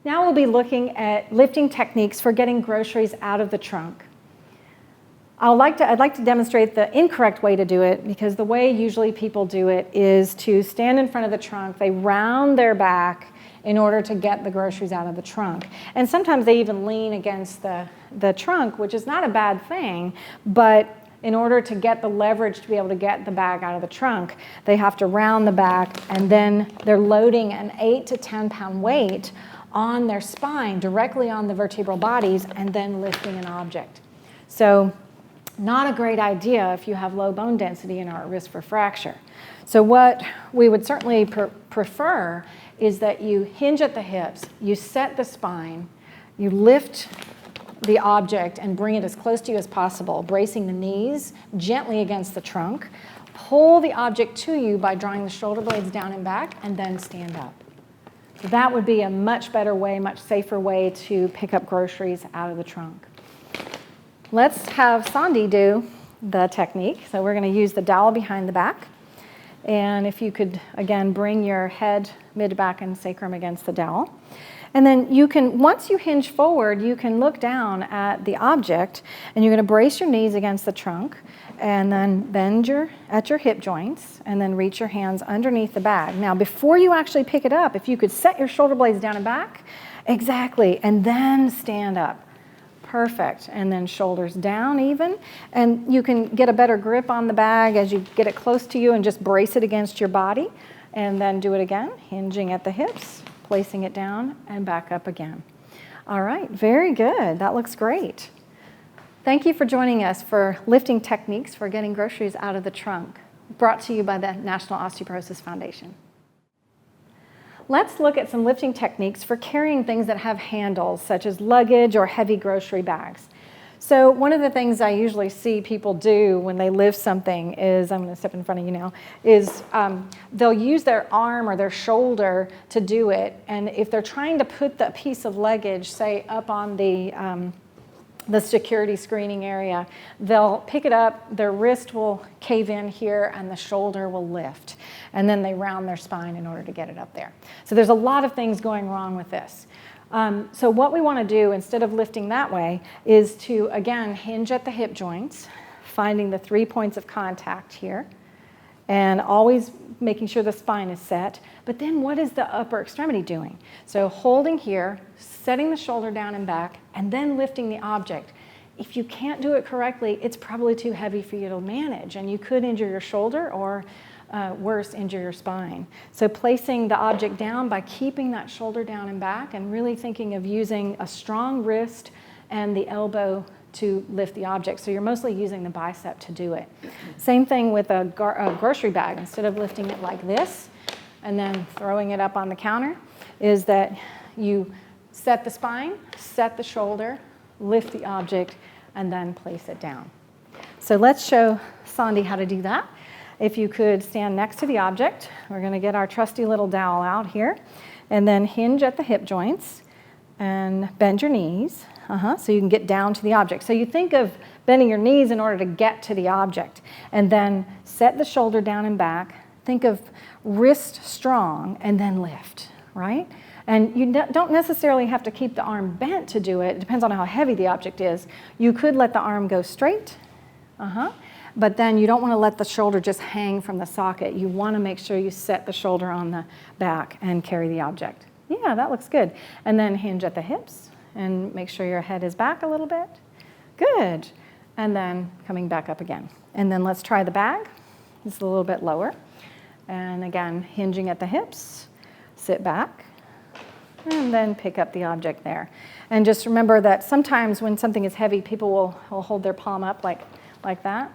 Now we'll be looking at lifting techniques for getting groceries out of the trunk. I'd like to demonstrate the incorrect way to do it, because the way usually people do it is to stand in front of the trunk. They round their back in order to get the groceries out of the trunk. And sometimes they even lean against the trunk, which is not a bad thing, but in order to get the leverage to be able to get the bag out of the trunk, they have to round the back, and then they're loading an 8 to 10 pound weight on their spine, directly on the vertebral bodies, and then lifting an object. So not a great idea if you have low bone density and are at risk for fracture. So what we would certainly prefer is that you hinge at the hips, you set the spine, you lift the object and bring it as close to you as possible, bracing the knees gently against the trunk. Pull the object to you by drawing the shoulder blades down and back, and then stand up. So that would be a much better way, much safer way to pick up groceries out of the trunk. Let's have Sandy do the technique. So we're going to use the dowel behind the back. And if you could, again, bring your head, mid, back, and sacrum against the dowel. And then you can, once you hinge forward, you can look down at the object, and you're going to brace your knees against the trunk, and then bend at your hip joints, and then reach your hands underneath the bag. Now, before you actually pick it up, if you could set your shoulder blades down and back, exactly, and then stand up. Perfect. And then shoulders down even. And you can get a better grip on the bag as you get it close to you and just brace it against your body. And then do it again, hinging at the hips, placing it down, and back up again. All right, very good. That looks great. Thank you for joining us for lifting techniques for getting groceries out of the trunk, brought to you by the National Osteoporosis Foundation. Let's look at some lifting techniques for carrying things that have handles, such as luggage or heavy grocery bags. So one of the things I usually see people do when they lift something is, I'm going to step in front of you now, is they'll use their arm or their shoulder to do it. And if they're trying to put the piece of luggage, say, up on the security screening area, they'll pick it up, their wrist will cave in here, and the shoulder will lift. And then they round their spine in order to get it up there. So there's a lot of things going wrong with this. So what we want to do, instead of lifting that way, is to, again, hinge at the hip joints, finding the 3 points of contact here, and always making sure the spine is set. But then what is the upper extremity doing? So holding here, setting the shoulder down and back, and then lifting the object. If you can't do it correctly, it's probably too heavy for you to manage, and you could injure your shoulder or worse, injure your spine. So placing the object down by keeping that shoulder down and back, and really thinking of using a strong wrist and the elbow to lift the object. So you're mostly using the bicep to do it. Same thing with a grocery bag. Instead of lifting it like this and then throwing it up on the counter, is that you set the spine, set the shoulder, lift the object, and then place it down. So let's show Sandy how to do that. If you could stand next to the object, we're going to get our trusty little dowel out here, and then hinge at the hip joints and bend your knees so you can get down to the object. So you think of bending your knees in order to get to the object, and then set the shoulder down and back. Think of wrist strong, and then lift, right? And you don't necessarily have to keep the arm bent to do it. It depends on how heavy the object is. You could let the arm go straight, but then you don't want to let the shoulder just hang from the socket. You want to make sure you set the shoulder on the back and carry the object. Yeah, that looks good. And then hinge at the hips and make sure your head is back a little bit. Good. And then coming back up again. And then let's try the bag. It's a little bit lower. And again, hinging at the hips, sit back, and then pick up the object there. And just remember that sometimes when something is heavy, people will hold their palm up like that,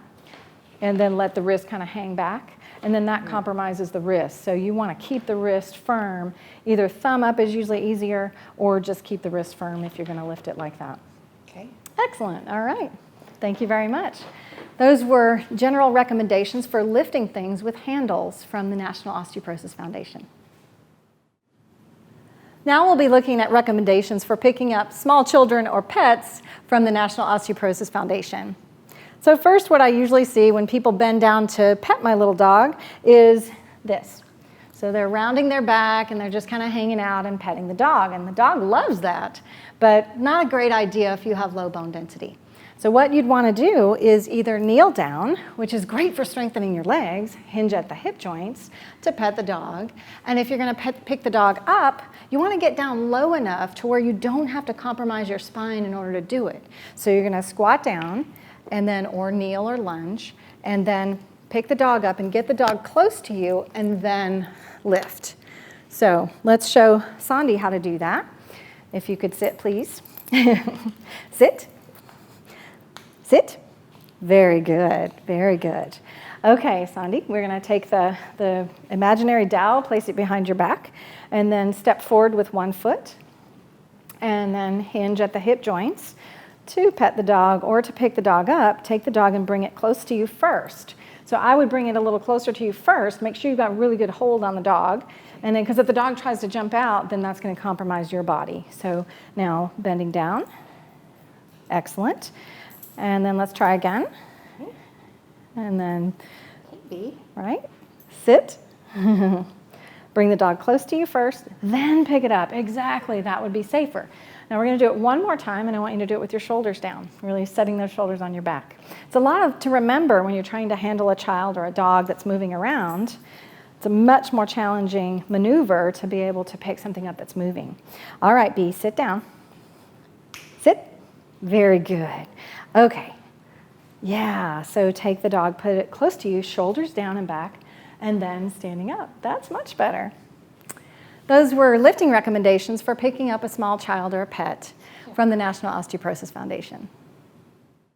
and then let the wrist kind of hang back, and then that compromises the wrist. So you want to keep the wrist firm. Either thumb up is usually easier, or just keep the wrist firm if you're going to lift it like that. Okay. Excellent. All right. Thank you very much. Those were general recommendations for lifting things with handles from the National Osteoporosis Foundation. Now we'll be looking at recommendations for picking up small children or pets from the National Osteoporosis Foundation. So first, what I usually see when people bend down to pet my little dog is this. So they're rounding their back and they're just kind of hanging out and petting the dog. And the dog loves that, but not a great idea if you have low bone density. So what you'd want to do is either kneel down, which is great for strengthening your legs, hinge at the hip joints to pet the dog. And if you're going to pick the dog up, you want to get down low enough to where you don't have to compromise your spine in order to do it. So you're going to squat down and then or kneel or lunge and then pick the dog up and get the dog close to you and then lift. So let's show Sandy how to do that. If you could sit, please. Sit. Sit. Very good, very good. Okay, Sandy, we're going to take the imaginary dowel, place it behind your back, and then step forward with one foot, and then hinge at the hip joints to pet the dog or to pick the dog up. Take the dog and bring it close to you first. So I would bring it a little closer to you first. Make sure you've got really good hold on the dog. And then, because if the dog tries to jump out, then that's going to compromise your body. So now bending down. Excellent. And then let's try again. And then, right? Sit. Bring the dog close to you first, then pick it up. Exactly, that would be safer. Now we're going to do it one more time, and I want you to do it with your shoulders down, really setting those shoulders on your back. It's a lot to remember when you're trying to handle a child or a dog that's moving around. It's a much more challenging maneuver to be able to pick something up that's moving. All right, B, sit down. Sit. Very good. Okay. Yeah, so take the dog, put it close to you, shoulders down and back, and then standing up. That's much better. Those were lifting recommendations for picking up a small child or a pet from the National Osteoporosis Foundation.